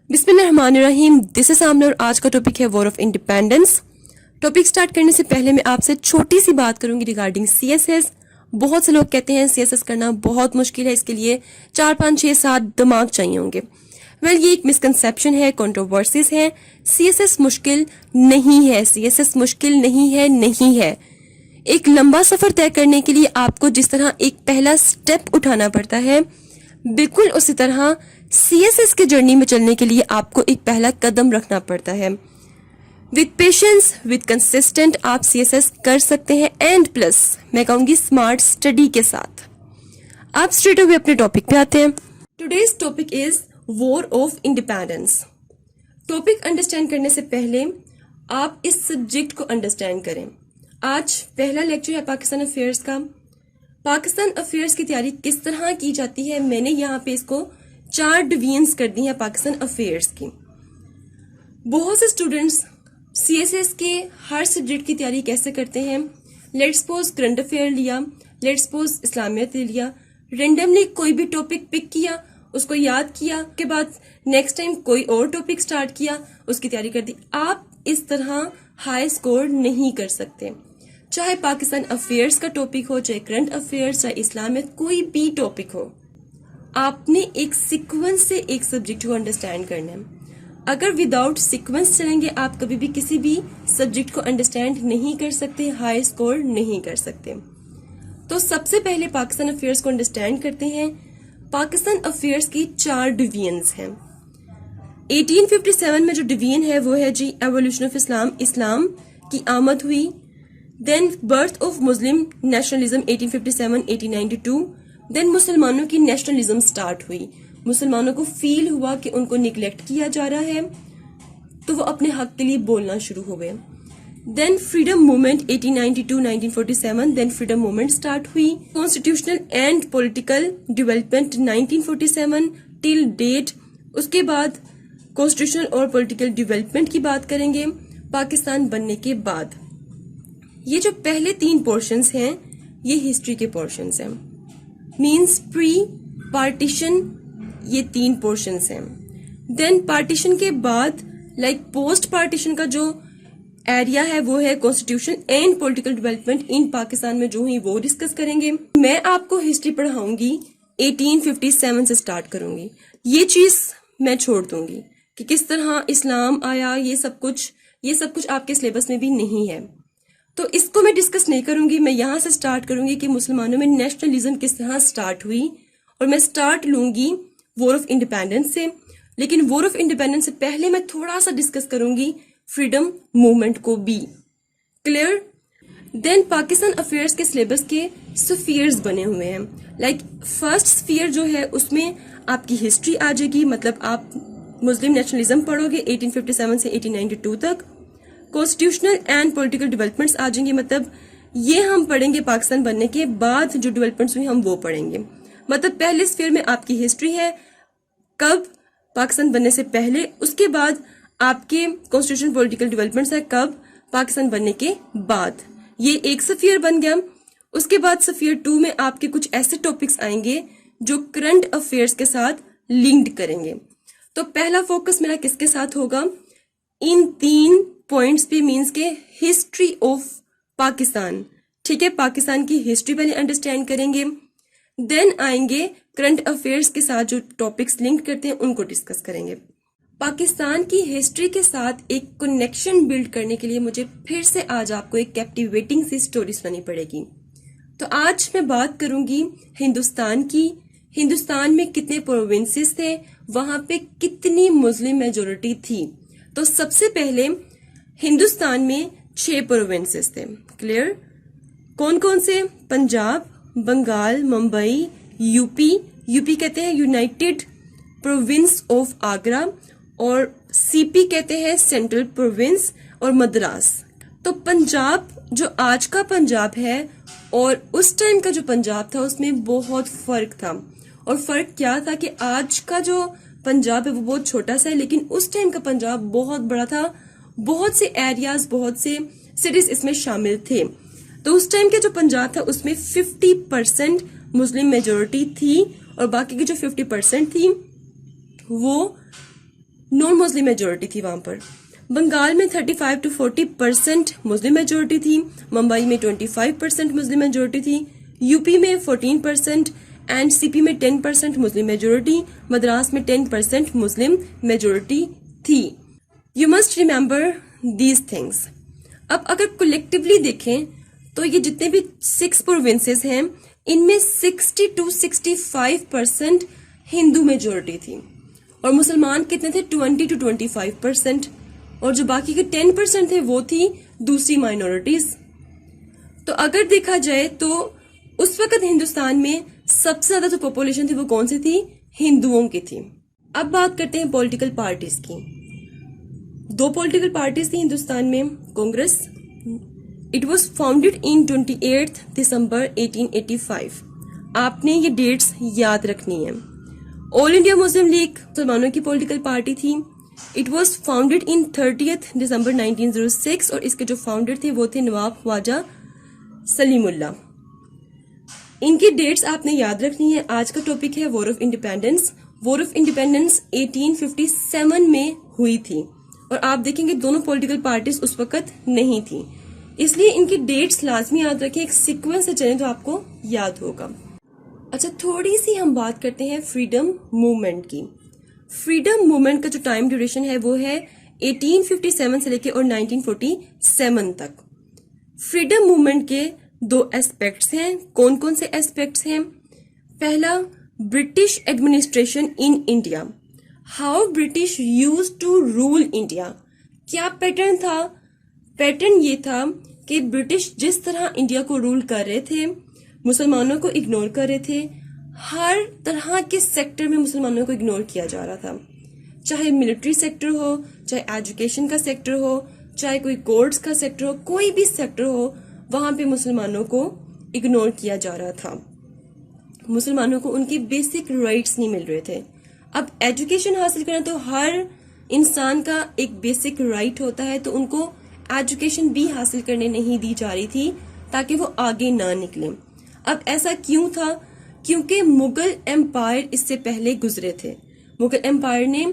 बिस्मिल्लाह रहमान रहीम, this is Amna और आज का टॉपिक है war of independence. Topic start करने से पहले मैं आपसे छोटी सी बात करूंगी रिगार्डिंग सीएसएस। बहुत से लोग कहते हैं सीएसएस करना बहुत मुश्किल है, इसके लिए 4, 5, 6, 7 दिमाग चाहिए होंगे। ये एक मिसकंसेप्शन है, कंट्रोवर्सीज है। सीएसएस मुश्किल नहीं है, सीएसएस मुश्किल नहीं है। एक लंबा सफर तय करने के लिए आपको जिस तरह एक पहला स्टेप उठाना पड़ता है, बिल्कुल उसी तरह सीएसएस के जर्नी में चलने के लिए आपको एक पहला कदम रखना पड़ता है। विद पेशेंस, विद कंसिस्टेंट आप सीएसएस कर सकते हैं, एंड प्लस मैं कहूंगी स्मार्ट स्टडी के साथ। आप स्ट्रेट अवे अपने टॉपिक पे आते हैं। Today's topic is war of independence. Topic understand करने से पहले आप इस सब्जेक्ट को अंडरस्टैंड करें। आज पहला लेक्चर है पाकिस्तान अफेयर्स का। पाकिस्तान अफेयर्स की तैयारी किस तरह की जाती है, मैंने यहाँ पे इसको 4 डिवीजन्स कर दी हैं पाकिस्तान अफेयर्स की। बहुत से स्टूडेंट्स सीएसएस के हर सब्जेक्ट की तैयारी कैसे करते हैं, लेट्स सपोज करंट अफेयर लिया, लेट्स सपोज इस्लामियत ले लिया, रेंडमली कोई भी टॉपिक पिक किया, उसको याद किया, के बाद नेक्स्ट टाइम कोई और टॉपिक स्टार्ट किया, उसकी तैयारी कर दी। आप इस तरह हाई स्कोर नहीं कर सकते। चाहे पाकिस्तान अफेयर्स का टॉपिक हो, चाहे करंट अफेयर्स, चाहे इस्लामियत, कोई भी टॉपिक हो, आपने एक सीक्वेंस से एक सब्जेक्ट को अंडरस्टैंड करना है। अगर विदाउट सीक्वेंस चलेंगे आप कभी भी किसी भी सब्जेक्ट को अंडरस्टैंड नहीं कर सकते, हाई स्कोर नहीं कर सकते। तो सबसे पहले पाकिस्तान अफेयर्स को अंडरस्टैंड करते हैं। पाकिस्तान अफेयर्स की 4 डिवीजन्स हैं। 1857 में जो डिवीजन है वो है जी एवोल्यूशन ऑफ इस्लाम, इस्लाम की आमद हुई। Then birth of Muslim nationalism 1857-1892। Then मुसलमानों की नेशनलिज्म स्टार्ट हुई। मुसलमानों को फील हुआ कि उनको निगलेक्ट किया जा रहा है, तो वो अपने हक के लिए बोलना शुरू हो गए। Then freedom movement 1892-1947। Then freedom movement start हुई। Constitutional and political development 1947 till date. उसके बाद कॉन्स्टिट्यूशनल और पॉलिटिकल डेवलपमेंट की बात करेंगे पाकिस्तान बनने के बाद। ये जो पहले 3 पोर्शंस हैं ये हिस्ट्री के पोर्शंस हैं, मींस प्री पार्टीशन, ये 3 पोर्शंस हैं। देन पार्टीशन के बाद पोस्ट पार्टीशन का जो एरिया है वो है constitution and political development in Pakistan में, जो ही वो डिस्कस करेंगे। मैं आपको हिस्ट्री पढ़ाऊंगी 1857 से स्टार्ट करूंगी। ये चीज मैं छोड़ दूंगी कि किस तरह इस्लाम आया, ये सब कुछ आपके सिलेबस में भी नहीं है, तो इसको मैं डिस्कस नहीं करूंगी। मैं यहां से स्टार्ट करूंगी कि मुसलमानों में नेशनलिज्म किस तरह स्टार्ट हुई, और मैं स्टार्ट लूंगी वॉर ऑफ इंडिपेंडेंस से। लेकिन वॉर ऑफ इंडिपेंडेंस से पहले मैं थोड़ा सा डिस्कस करूंगी फ्रीडम मूवमेंट को भी। क्लियर? देन पाकिस्तान अफेयर्स के सिलेबस के स्फीयर्स बने हुए हैं। फर्स्ट स्फीयर जो है उसमें आपकी हिस्ट्री आ जाएगी, मतलब आप मुस्लिम नेशनलिज्म पढ़ोगे 1857 से 1892 तक। कॉन्स्टिट्यूशनल एंड पॉलिटिकल डेवलपमेंट्स आ जाएंगे, मतलब ये हम पढ़ेंगे पाकिस्तान बनने के बाद जो डेवलपमेंट्स हुई हम वो पढ़ेंगे। मतलब पहले स्फीयर में आपकी हिस्ट्री है, कब पाकिस्तान बनने से पहले, उसके बाद आपके कॉन्स्टिट्यूशन पॉलिटिकल डेवलपमेंट्स है कब पाकिस्तान बनने के बाद। ये एक स्फीयर बन गया। उसके बाद स्फीयर 2 में आपके कुछ ऐसे टॉपिक्स आएंगे जो करंट अफेयर्स के साथ लिंक्ड करेंगे। तो पहला फोकस मेरा किसके साथ होगा, इन 3 पॉइंट्स पे, मींस के हिस्ट्री ऑफ पाकिस्तान। ठीक है, पाकिस्तान की हिस्ट्री पहले अंडरस्टैंड करेंगे, देन आएंगे करंट अफेयर्स के साथ जो टॉपिक्स लिंक करते हैं उनको डिस्कस करेंगे। पाकिस्तान की हिस्ट्री के साथ एक कनेक्शन बिल्ड करने के लिए मुझे फिर से आज आपको एक कैप्टिवेटिंग सी स्टोरी सुनानी पड़ेगी। तो आज मैं बात करूंगी हिंदुस्तान की। हिंदुस्तान में कितने प्रोविंसेस थे, वहां पे कितनी मुस्लिम मेजोरिटी थी। तो सबसे पहले हिंदुस्तान में 6 प्रोविंसेस थे। क्लियर? कौन कौन से? पंजाब, बंगाल, मुंबई, यूपी कहते हैं यूनाइटेड प्रोविंस ऑफ आगरा, और सीपी कहते हैं सेंट्रल प्रोविंस, और मद्रास। तो पंजाब जो आज का पंजाब है और उस टाइम का जो पंजाब था उसमें बहुत फर्क था। और फर्क क्या था कि आज का जो पंजाब है वो बहुत छोटा सा है, लेकिन उस टाइम का पंजाब बहुत बड़ा था, बहुत से एरियाज, बहुत से सिटीज इसमें शामिल थे। तो उस टाइम के जो पंजाब था उसमें 50% मुस्लिम मेजोरिटी थी, और बाकी की जो 50% थी वो नॉन मुस्लिम मेजोरिटी थी वहां पर। बंगाल में 35 to 40% मुस्लिम मेजोरिटी थी, मुंबई में 25% मुस्लिम मेजोरिटी थी, यूपी में 14% एंड सीपी में 10% मुस्लिम मेजोरिटी, मद्रास में 10% मुस्लिम मेजोरिटी थी। You must remember these things. अब अगर कलेक्टिवली देखें तो ये जितने भी 6 प्रोविंसेस हैं इनमें 60 to 65% हिंदू मेजोरिटी थी और मुसलमान कितने थे 20 to 25%, और जो बाकी के 10% थे वो थी दूसरी माइनॉरिटीज। तो अगर देखा जाए तो उस वक्त हिंदुस्तान में सबसे ज्यादा जो पॉपुलेशन थी वो कौन सी थी, हिंदुओं की थी। अब बात करते हैं पॉलिटिकल पार्टीज की। 2 पॉलिटिकल पार्टीज थी हिंदुस्तान में। Congress, it was founded in 28 दिसंबर 1885। आपने ये डेट्स याद रखनी है। ऑल इंडिया मुस्लिम लीग मुसलमानों की पॉलिटिकल पार्टी थी। इट वॉज फाउंडेड इन 30 दिसंबर 1906 और इसके जो फाउंडर थे वो थे नवाब ख्वाजा सलीमुल्लाह। इनकी डेट्स आपने याद रखनी है। आज का टॉपिक है war of independence. War of independence 1857 में हुई थी और आप देखेंगे दोनों पॉलिटिकल पार्टीज उस वक्त नहीं थी, इसलिए इनकी डेट्स लाजमी याद रखें। एक सीक्वेंस से चलें तो आपको याद होगा। अच्छा, थोड़ी सी हम बात करते हैं फ्रीडम मूवमेंट की। फ्रीडम मूवमेंट का जो टाइम ड्यूरेशन है वो है 1857 से लेके और 1947 तक। फ्रीडम मूवमेंट के 2 एस्पेक्ट्स हैं। कौन कौन से एस्पेक्ट्स हैं? पहला, British administration in India, how British use to rule India. क्या पैटर्न था? पैटर्न ये था कि ब्रिटिश जिस तरह इंडिया को रूल कर रहे थे, मुसलमानों को इग्नोर कर रहे थे। हर तरह के सेक्टर में मुसलमानों को इग्नोर किया जा रहा था, चाहे मिलिट्री सेक्टर हो, चाहे एजुकेशन का सेक्टर हो, चाहे कोई कोर्ट्स का सेक्टर हो, कोई भी सेक्टर हो, वहां पे मुसलमानों को इग्नोर किया जा रहा था। मुसलमानों को उनके बेसिक राइट्स नहीं मिल रहे थे। अब एजुकेशन हासिल करना तो हर इंसान का एक बेसिक राइट होता है, तो उनको एजुकेशन भी हासिल करने नहीं दी जा रही थी ताकि वो आगे ना निकले। अब ऐसा क्यों था? क्योंकि मुगल एम्पायर इससे पहले गुजरे थे। मुगल एम्पायर ने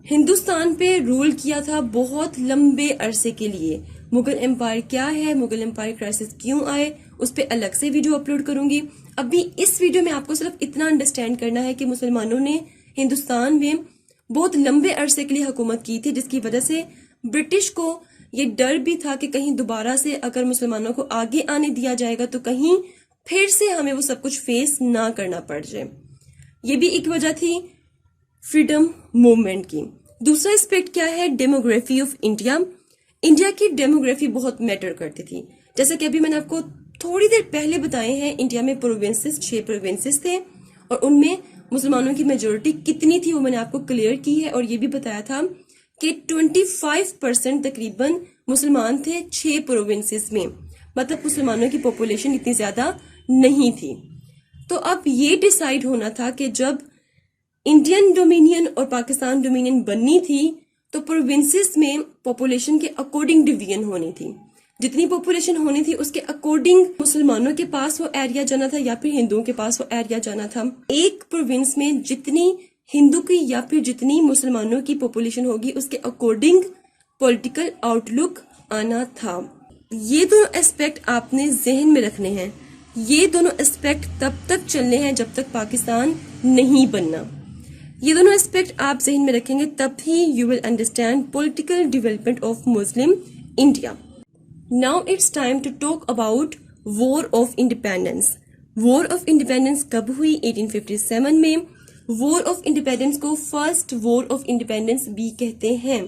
हिंदुस्तान पे रूल किया था बहुत लंबे अरसे के लिए। मुगल एम्पायर क्या है, मुगल एम्पायर क्राइसिस क्यों आए, उस पे अलग से वीडियो अपलोड करूंगी। अभी इस वीडियो में आपको सिर्फ इतना अंडरस्टैंड करना है कि मुसलमानों ने हिंदुस्तान में बहुत लंबे अरसे के लिए हुकूमत की थी, जिसकी वजह से ब्रिटिश को ये डर भी था कि कहीं दोबारा से अगर मुसलमानों को आगे आने दिया जाएगा तो कहीं फिर से हमें वो सब कुछ फेस ना करना पड़ जाए। ये भी एक वजह थी फ्रीडम मूवमेंट की। दूसरा एस्पेक्ट क्या है? Demography of India. इंडिया की डेमोग्राफी बहुत मैटर करती थी। जैसे कि अभी मैंने आपको थोड़ी देर पहले बताए हैं, इंडिया में प्रोविंसेस 6 प्रोविंसेस थे और उनमें मुसलमानों की मेजोरिटी कितनी थी वो मैंने आपको क्लियर की है, और ये भी बताया था कि 25% तकरीबन मुसलमान थे 6 प्रोविंसेस में। मतलब मुसलमानों की पॉपुलेशन इतनी ज्यादा नहीं थी। तो अब ये डिसाइड होना था कि जब इंडियन डोमिनियन और पाकिस्तान डोमिनियन बननी थी तो प्रोविंसेस में पॉपुलेशन के अकॉर्डिंग डिवीजन होनी थी। जितनी पॉपुलेशन होनी थी उसके अकॉर्डिंग मुसलमानों के पास वो एरिया जाना था या फिर हिंदुओं के पास वो एरिया जाना था। एक प्रोविंस में जितनी हिंदू की या फिर जितनी मुसलमानों की पॉपुलेशन होगी उसके अकॉर्डिंग पॉलिटिकल आउटलुक आना था। ये दोनों एस्पेक्ट आपने जहन में रखने हैं। ये दोनों एस्पेक्ट तब तक चलने हैं जब तक पाकिस्तान नहीं बनना। ये दोनों एस्पेक्ट आप जहन में रखेंगे तब ही you will understand political development of Muslim India. Now it's time to talk about war of independence. War of independence कब हुई? 1857 में। वॉर ऑफ इंडिपेंडेंस को फर्स्ट वॉर ऑफ इंडिपेंडेंस भी कहते हैं।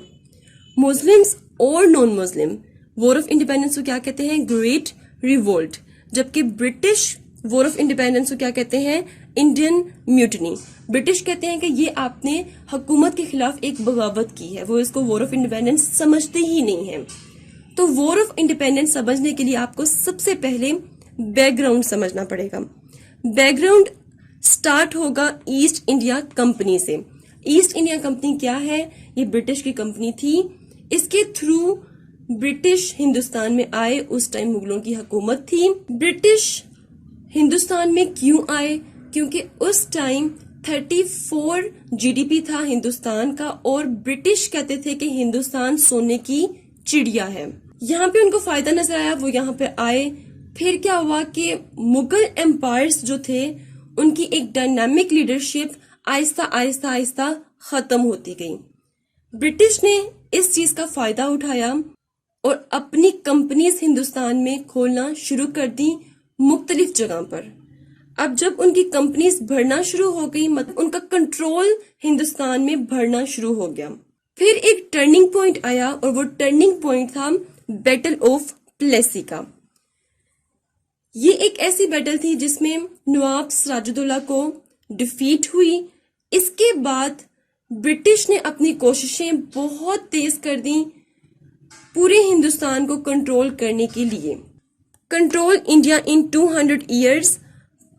मुस्लिम्स और non Muslim war of independence को क्या कहते हैं? Great revolt. जबकि ब्रिटिश वॉर ऑफ इंडिपेंडेंस को क्या कहते हैं? Indian mutiny. ब्रिटिश कहते हैं कि ये आपने हुकूमत के खिलाफ एक बगावत की है, वो इसको वॉर ऑफ इंडिपेंडेंस समझते ही नहीं है। तो वॉर ऑफ इंडिपेंडेंस समझने के लिए आपको सबसे पहले बैकग्राउंड समझना पड़ेगा। बैकग्राउंड स्टार्ट होगा ईस्ट इंडिया कंपनी से। ईस्ट इंडिया कंपनी क्या है? ये ब्रिटिश की कंपनी थी। इसके थ्रू ब्रिटिश हिंदुस्तान में आए। उस टाइम मुगलों की हुकूमत थी। ब्रिटिश हिंदुस्तान में क्यों आए? क्योंकि उस टाइम 34 GDP تھا ہندوستان کا, اور برٹش کہتے تھے کہ ہندوستان سونے کی چڑیا ہے. یہاں پہ ان کو فائدہ نظر آیا, وہ یہاں پہ آئے. پھر کیا ہوا کہ مغل امپائرز جو تھے ان کی ایک ڈائنامک لیڈرشپ آہستہ آہستہ آہستہ ختم ہوتی گئی. برٹش نے اس چیز کا فائدہ اٹھایا اور اپنی کمپنیز ہندوستان میں کھولنا شروع کر دی مختلف جگہ پر. اب جب ان کی کمپنیز بڑھنا شروع ہو گئی, مطلب ان کا کنٹرول ہندوستان میں بڑھنا شروع ہو گیا. پھر ایک ٹرننگ پوائنٹ آیا, اور وہ ٹرننگ پوائنٹ تھا بیٹل آف پلیسی کا. یہ ایک ایسی بیٹل تھی جس میں نواب سراج الدولہ کو ڈیفیٹ ہوئی. اس کے بعد برٹش نے اپنی کوششیں بہت تیز کر دیں پورے ہندوستان کو کنٹرول کرنے کے لیے. کنٹرول انڈیا ان 200 ایئرز.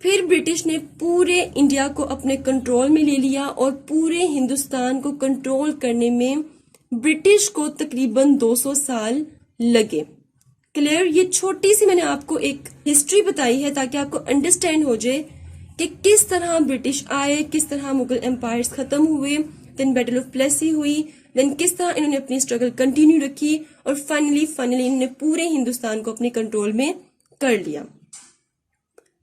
پھر برٹش نے پورے انڈیا کو اپنے کنٹرول میں لے لیا, اور پورے ہندوستان کو کنٹرول کرنے میں برٹش کو تقریباً 200 سال لگے. کلیئر؟ یہ چھوٹی سی میں نے آپ کو ایک ہسٹری بتائی ہے تاکہ آپ کو انڈرسٹینڈ ہو جائے کہ کس طرح برٹش آئے, کس طرح مغل امپائرز ختم ہوئے, دین بیٹل آف پلیسی ہوئی, دین کس طرح انہوں نے اپنی اسٹرگل کنٹینیو رکھی, اور فائنلی انہوں نے پورے ہندوستان کو اپنے کنٹرول میں کر لیا.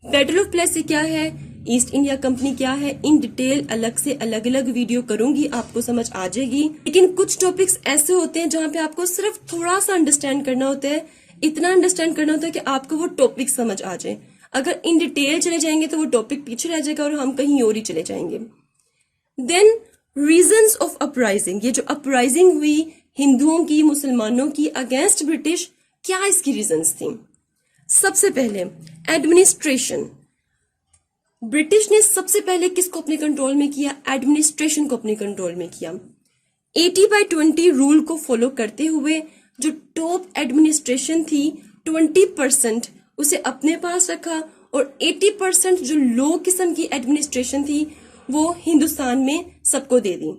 بیٹل آف پلیسی کیا ہے, ایسٹ انڈیا کمپنی کیا ہے, ان ڈیٹیل الگ سے الگ الگ ویڈیو کروں گی, آپ کو سمجھ آ جائے گی. لیکن کچھ ٹاپکس ایسے ہوتے ہیں جہاں پہ آپ کو صرف تھوڑا سا انڈرسٹینڈ کرنا ہوتا ہے, اتنا انڈرسٹینڈ کرنا ہوتا ہے کہ آپ کو وہ ٹاپک سمجھ آ جائے. اگر ان ڈیٹیل چلے جائیں گے تو وہ ٹاپک پیچھے رہ جائے گا اور ہم کہیں اور ہی چلے جائیں گے. دین ریزنز آف اپرائزنگ. یہ جو اپرائزنگ ہوئی ہندوؤں کی, مسلمانوں کی اگینسٹ برٹش, کیا اس کی ریزنز تھیں؟ سب سے پہلے ایڈمنسٹریشن. برٹش نے سب سے پہلے کس کو اپنے کنٹرول میں کیا؟ ایڈمنسٹریشن کو اپنے کنٹرول میں کیا. 80/20 رول کو فالو کرتے ہوئے جو ٹاپ ایڈمنسٹریشن تھی 20% اسے اپنے پاس رکھا, اور 80% جو لو قسم کی ایڈمنسٹریشن تھی وہ ہندوستان میں سب کو دے دی.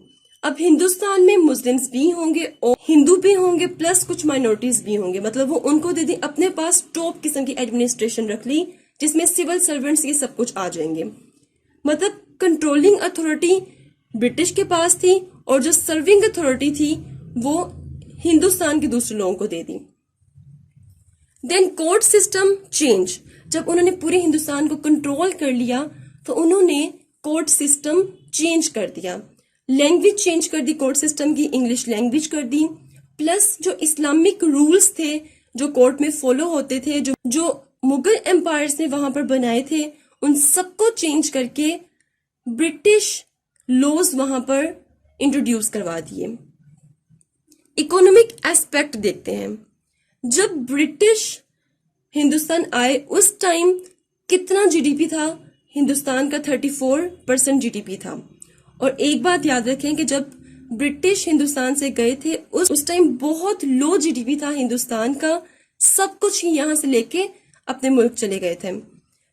اب ہندوستان میں مسلمز بھی ہوں گے اور ہندو بھی ہوں گے, پلس کچھ مائنورٹیز بھی ہوں گے, مطلب وہ ان کو دے دی. اپنے پاس ٹاپ قسم کی ایڈمنسٹریشن رکھ لی جس میں سول سرونٹس یہ سب کچھ آ جائیں گے. مطلب کنٹرولنگ اتھارٹی برٹش کے پاس تھی, اور جو سرونگ اتھارٹی تھی وہ ہندوستان کے دوسرے لوگوں کو دے دی. دین کورٹ سسٹم چینج. جب انہوں نے پورے ہندوستان کو کنٹرول کر لیا تو انہوں نے کورٹ سسٹم چینج کر دیا, لینگویج چینج کر دی کورٹ سسٹم کی, انگلش لینگویج کر دی, پلس جو اسلامک رولز تھے جو کورٹ میں فالو ہوتے تھے, جو مغل امپائرز نے وہاں پر بنائے تھے, ان سب کو چینج کر کے برٹش لوز وہاں پر انٹروڈیوس کروا دیے. اکونومک ایسپیکٹ دیکھتے ہیں. جب برٹش ہندوستان آئے اس ٹائم کتنا جی ڈی پی تھا؟ ہندوستان کا 34% جی ڈی پی تھا. اور ایک بات یاد رکھیں کہ جب برٹش ہندوستان سے گئے تھے اس ٹائم بہت لو جی ڈی پی تھا ہندوستان کا, سب کچھ ہی یہاں سے لے کے اپنے ملک چلے گئے تھے.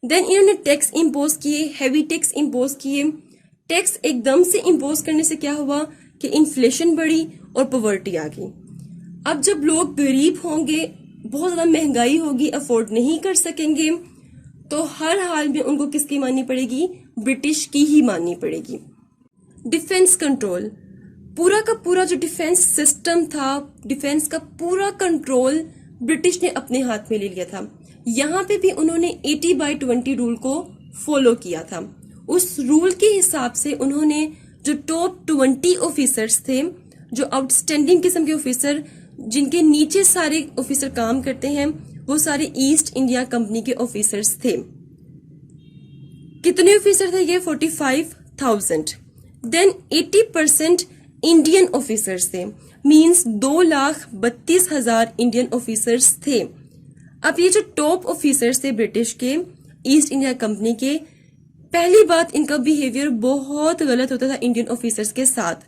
دین انہوں نے ٹیکس امپوز کیے, ہیوی ٹیکس امپوز کیے. ٹیکس ایک دم سے امپوز کرنے سے کیا ہوا کہ انفلیشن بڑھی اور پاورٹی آ گئی. اب جب لوگ غریب ہوں گے, بہت زیادہ مہنگائی ہوگی, افورڈ نہیں کر سکیں گے, تو ہر حال میں ان کو کس کی ماننی پڑے گی؟ برٹش کی ہی ماننی پڑے گی. Defence control. پورا کا پورا جو ڈیفنس سسٹم تھا, ڈیفنس کا پورا کنٹرول برٹش نے اپنے ہاتھ میں لے لیا تھا. یہاں پہ بھی انہوں نے 80/20 رول کو فالو کیا تھا. اس رول کے حساب سے انہوں نے جو ٹاپ 20 آفیسرز تھے, جو آؤٹ اسٹینڈنگ قسم کے آفیسر جن کے نیچے سارے آفیسر کام کرتے ہیں, وہ سارے ایسٹ انڈیا کمپنی کے آفیسرز تھے. کتنے آفیسر تھے یہ؟ 45,000. دین 80% انڈین آفیسرز تھے, مینس 2,32,000 انڈین آفیسرز تھے. اب یہ جو ٹاپ آفیسرز تھے برٹش کے, ایسٹ انڈیا کمپنی کے, پہلی بات ان کا بیہیویئر بہت غلط ہوتا تھا انڈین آفیسرز کے ساتھ.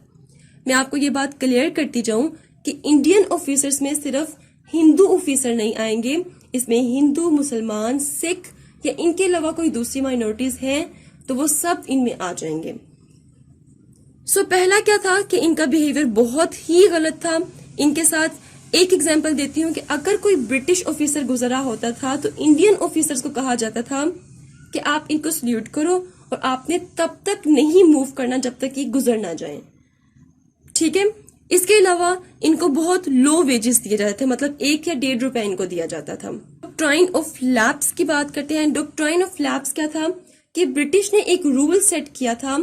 میں آپ کو یہ بات کلیئر کرتی جاؤں کہ انڈین آفیسرز میں صرف ہندو آفیسر نہیں آئیں گے, اس میں ہندو, مسلمان, سکھ یا ان کے علاوہ کوئی دوسری مائنورٹیز ہیں تو وہ سب ان میں آ جائیں گے. سو پہلا کیا تھا کہ ان کا بیہیویئر بہت ہی غلط تھا. ان کے ساتھ ایک ایگزامپل دیتی ہوں کہ اگر کوئی برٹش آفیسر گزرا ہوتا تھا تو انڈین آفیسرز کو کہا جاتا تھا کہ آپ ان کو سلیوٹ کرو, اور آپ نے تب تک نہیں موو کرنا جب تک یہ گزر نہ جائیں. ٹھیک ہے. اس کے علاوہ ان کو بہت لو ویجز دیے جاتے تھے, مطلب 1 یا 1.5 روپے ان کو دیا جاتا تھا. ڈاکٹرائن آف لیپس کی بات کرتے ہیں. ڈاکٹرائن آف لیپس کیا تھا کہ برٹش نے ایک رول سیٹ کیا تھا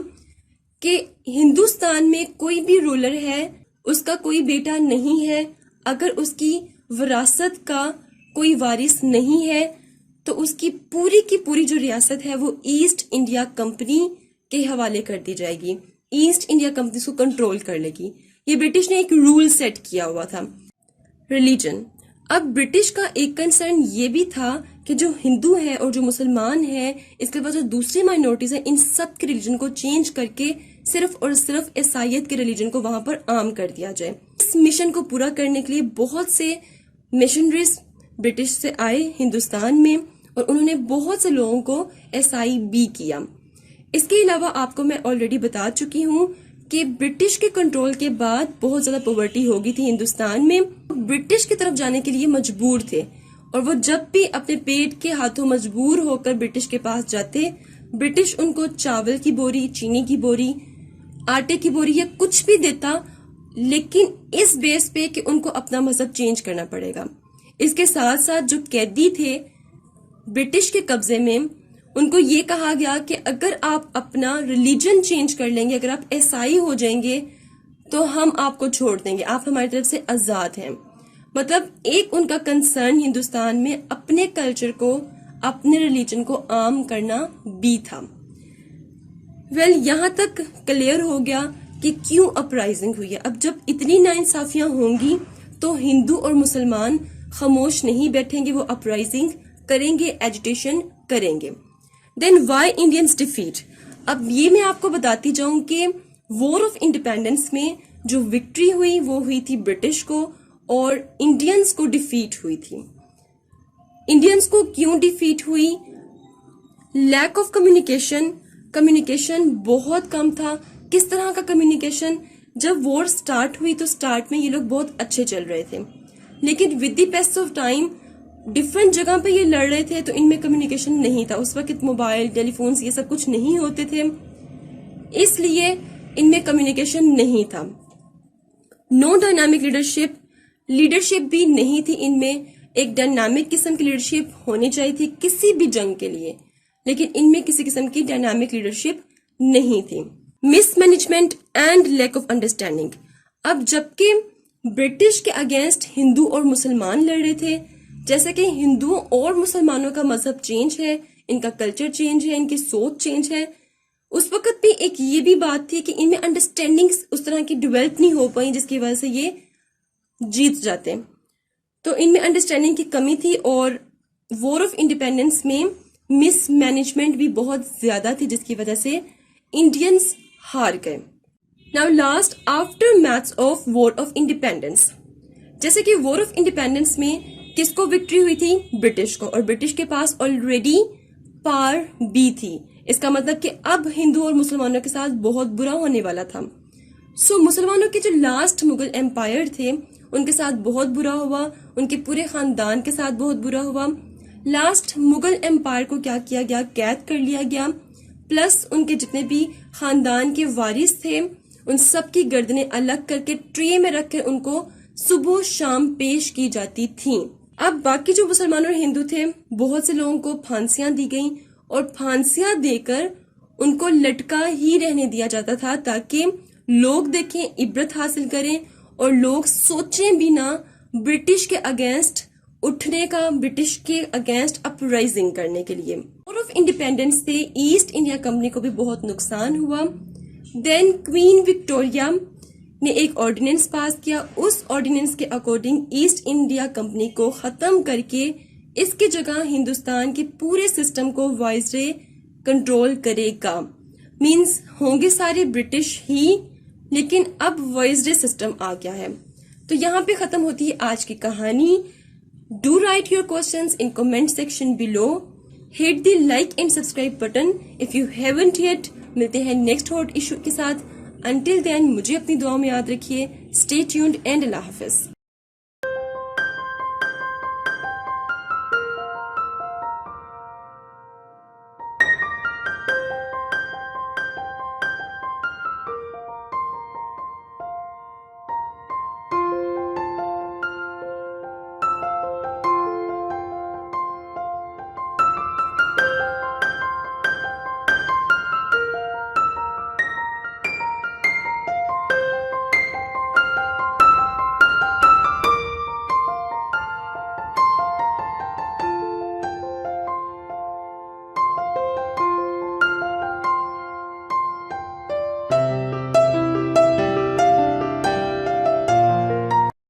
کہ ہندوستان میں کوئی بھی رولر ہے, اس کا کوئی بیٹا نہیں ہے, اگر اس کی وراثت کا کوئی وارث نہیں ہے تو اس کی پوری جو ریاست ہے وہ ایسٹ انڈیا کمپنی کے حوالے کر دی جائے گی. ایسٹ انڈیا کمپنی اس کو کنٹرول کر لے گی. یہ برٹش نے ایک رول سیٹ کیا ہوا تھا. ریلیجن. اب برٹش کا ایک کنسرن یہ بھی تھا کہ جو ہندو ہے اور جو مسلمان ہے, اس کے بعد جو دوسری مائنورٹیز ہیں, ان سب کے ریلیجن کو چینج کر کے صرف اور صرف عیسائیت کے ریلیجن کو وہاں پر عام کر دیا جائے. اس مشن کو پورا کرنے کے لیے بہت سے مشنریز برٹش سے آئے ہندوستان میں, اور انہوں نے بہت سے لوگوں کو عیسائی بھی کیا. اس کے علاوہ آپ کو میں آلریڈی بتا چکی ہوں کہ برٹش کے کنٹرول کے بعد بہت زیادہ پاورٹی ہو گئی تھی ہندوستان میں. برٹش کی طرف جانے کے لیے مجبور تھے, اور وہ جب بھی اپنے پیٹ کے ہاتھوں مجبور ہو کر برٹش کے پاس جاتے, برٹش ان کو چاول کی بوری, چینی کی بوری, آٹے کی بوری یا کچھ بھی دیتا, لیکن اس بیس پہ کہ ان کو اپنا مذہب چینج کرنا پڑے گا. اس کے ساتھ ساتھ جو قیدی تھے برٹش کے قبضے میں, ان کو یہ کہا گیا کہ اگر آپ اپنا ریلیجن چینج کر لیں گے, اگر آپ عیسائی ہو جائیں گے تو ہم آپ کو چھوڑ دیں گے, آپ ہماری طرف سے آزاد ہیں. مطلب ایک ان کا کنسرن ہندوستان میں اپنے کلچر کو, اپنے ریلیجن کو عام کرنا بھی تھا. یہاں تک کلیئر ہو گیا کہ کیوں اپرائزنگ ہوئی ہے. اب جب اتنی ناانصافیاں ہوں گی تو ہندو اور مسلمان خاموش نہیں بیٹھیں گے, وہ اپرائزنگ کریں گے, ایجیٹیشن کریں گے. دین وائی انڈینس ڈیفیٹ. اب یہ میں آپ کو بتاتی جاؤں کہ وار آف انڈیپینڈنس میں جو وکٹری ہوئی وہ ہوئی تھی برٹش کو, اور انڈینس کو ڈیفیٹ ہوئی تھی. انڈینس کو کیوں ڈیفیٹ ہوئی؟ Lack of communication. کمیونیکیشن بہت کم تھا. کس طرح کا کمیونیکیشن؟ جب وار سٹارٹ ہوئی تو سٹارٹ میں یہ لوگ بہت اچھے چل رہے تھے, لیکن with the pace of time different جگہ پہ یہ لڑ رہے تھے تو ان میں کمیونیکیشن نہیں تھا. اس وقت موبائل, ٹیلی فونز یہ سب کچھ نہیں ہوتے تھے, اس لیے ان میں کمیونیکیشن نہیں تھا. نو ڈائنامک لیڈرشپ. لیڈرشپ بھی نہیں تھی ان میں. ایک ڈائنامک قسم کی لیڈرشپ ہونی چاہیے تھی کسی بھی جنگ کے لیے, لیکن ان میں کسی قسم کی ڈائنامک لیڈرشپ نہیں تھی. Mismanagement and lack of understanding. اب جبکہ برٹش کے اگینسٹ ہندو اور مسلمان لڑ رہے تھے, جیسا کہ ہندوؤں اور مسلمانوں کا مذہب چینج ہے, ان کا کلچر چینج ہے, ان کی سوچ چینج ہے, اس وقت بھی ایک یہ بھی بات تھی کہ ان میں انڈرسٹینڈنگ اس طرح کی ڈیولپ نہیں ہو پائی جس کی وجہ سے یہ جیت جاتے. تو ان میں انڈرسٹینڈنگ کی کمی تھی, اور وار آف انڈیپینڈنس میں مس مینجمنٹ بھی بہت زیادہ تھی جس کی وجہ سے انڈینس ہار گئے. Now last aftermaths of war of independence. جیسے کہ وار آف انڈیپینڈنس میں کس کو وکٹری ہوئی تھی؟ برٹش کو, اور برٹش کے پاس آلریڈی پار بھی تھی. اس کا مطلب کہ اب ہندو اور مسلمانوں کے ساتھ بہت برا ہونے والا تھا. سو مسلمانوں کے جو لاسٹ مغل امپائر تھے ان کے ساتھ بہت برا ہوا, ان کے پورے خاندان کے ساتھ بہت برا ہوا. لاسٹ مغل امپائر کو کیا کیا گیا؟ قید کر لیا گیا, پلس ان کے جتنے بھی خاندان کے وارث تھے ان سب کی گردنیں الگ کر کے ٹرے میں رکھ کے ان کو صبح و شام پیش کی جاتی تھیں. اب باقی جو مسلمان اور ہندو تھے بہت سے لوگوں کو پھانسیاں دی گئیں, اور پھانسیاں دے کر ان کو لٹکا ہی رہنے دیا جاتا تھا تاکہ لوگ دیکھیں, عبرت حاصل کریں, اور لوگ سوچیں بھی نہ برٹش کے اگینسٹ اٹھنے کا, برٹش کے اگینسٹ اپرائزنگ کرنے کے لیے. وار آف انڈیپینڈنس سے ایسٹ انڈیا کمپنی کو بھی بہت نقصان ہوا. دین کوئین وکٹوریہ نے ایک آرڈیننس پاس کیا. اس آرڈیننس کے اکارڈنگ ایسٹ انڈیا کمپنی کو ختم کر کے اس کی جگہ ہندوستان کے پورے سسٹم کو وائسرے کنٹرول کرے گا. مینز ہوں گے سارے برٹش ہی, لیکن اب وائسرے سسٹم آ گیا ہے. تو یہاں پہ ختم ہوتی ہے آج کی کہانی. Do write your questions in comment section below. Hit the like and subscribe button if you haven't yet. ملتے ہیں نیکسٹ ہاٹ ایشو کے ساتھ. انٹل دین مجھے اپنی دعاؤں میں یاد رکھیے. اسٹے ٹیونڈ اینڈ اللہ حافظ.